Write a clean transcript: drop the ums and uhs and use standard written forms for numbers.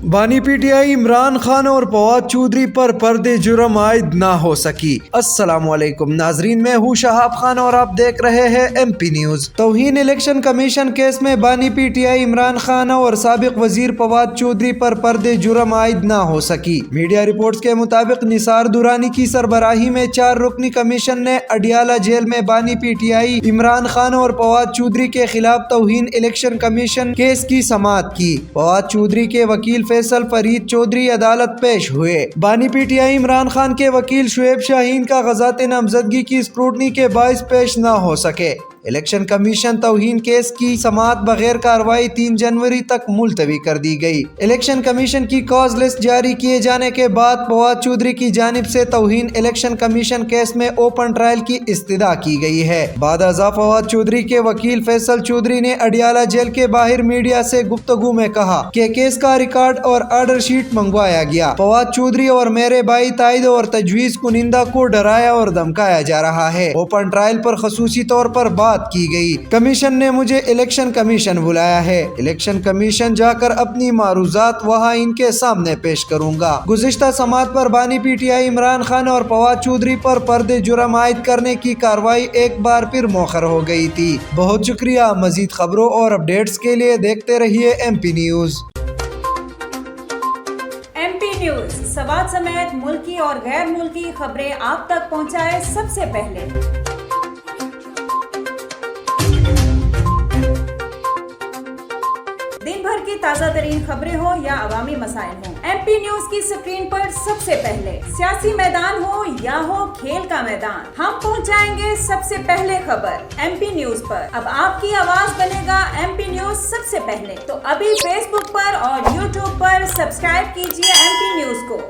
بانی P T I Imran Khan اور فواد چودھری پر پردے جرم عائد نہ ہو سکی۔ السلام علیکم ناظرین، میں ہوں شہاب خان اور آپ دیکھ رہے ہیں ایم پی نیوز۔ توہین الیکشن کمیشن کیس میں بانی P T I Imran Khan اور سابق وزیر فواد چودھری پر پردے جرم عائد نہ ہو سکی۔ میڈیا رپورٹس کے مطابق نثار درانی کی سربراہی میں 4 رکنی کمیشن نے اڈیالہ جیل میں بانی P T I Imran Khan اور فواد چودھری کے خلاف توہین الیکشن کمیشن کیس کی سماعت کی۔ فواد چودھری کے وکیل فیصل فرید چودھری عدالت پیش ہوئے۔ بانی P T I Imran Khan کے وکیل شعیب شاہین کا غزات نامزدگی کی اسکروٹنی کے باعث پیش نہ ہو سکے۔ الیکشن کمیشن توہین کیس کی سماعت بغیر کارروائی 3 جنوری تک ملتوی کر دی گئی۔ الیکشن کمیشن کی کاز لسٹ جاری کیے جانے کے بعد فواد چودھری کی جانب سے توہین الیکشن کمیشن کیس میں اوپن ٹرائل کی استدعا کی گئی ہے۔ بعد ازاں فواد چودھری کے وکیل فیصل چودھری نے اڈیالہ جیل کے باہر میڈیا سے گفتگو میں کہا کہ کیس کا ریکارڈ اور آرڈر شیٹ منگوایا گیا۔ فواد چودھری اور میرے بھائی تائید اور تجویز کنندہ کو ڈرایا اور دھمکایا جا رہا ہے۔ اوپن ٹرائل پر خصوصی طور پر بات کی گئی۔ کمیشن نے مجھے الیکشن کمیشن بلایا ہے۔ الیکشن کمیشن جا کر اپنی معروضات وہاں ان کے سامنے پیش کروں گا۔ گزشتہ سماعت پر بانی P T I Imran Khan اور فواد چودھری پر پردے جرم عائد کرنے کی کارروائی ایک بار پھر مؤخر ہو گئی تھی۔ بہت شکریہ۔ مزید خبروں اور اپڈیٹس کے لیے دیکھتے رہیے M P News. M P News Swat سمیت ملکی اور غیر ملکی خبریں آپ تک پہنچائے سب سے پہلے۔ دن بھر کی تازہ ترین خبریں ہوں یا عوامی مسائل ہوں، ایم پی نیوز کی سکرین پر سب سے پہلے۔ سیاسی میدان ہو یا ہو کھیل کا میدان، ہم پہنچائیں گے سب سے پہلے خبر ایم پی نیوز پر۔ اب آپ کی آواز بنے گا ایم پی نیوز سب سے پہلے، تو ابھی فیس بک پر اور یوٹیوب پر سبسکرائب کیجیے ایم پی نیوز کو۔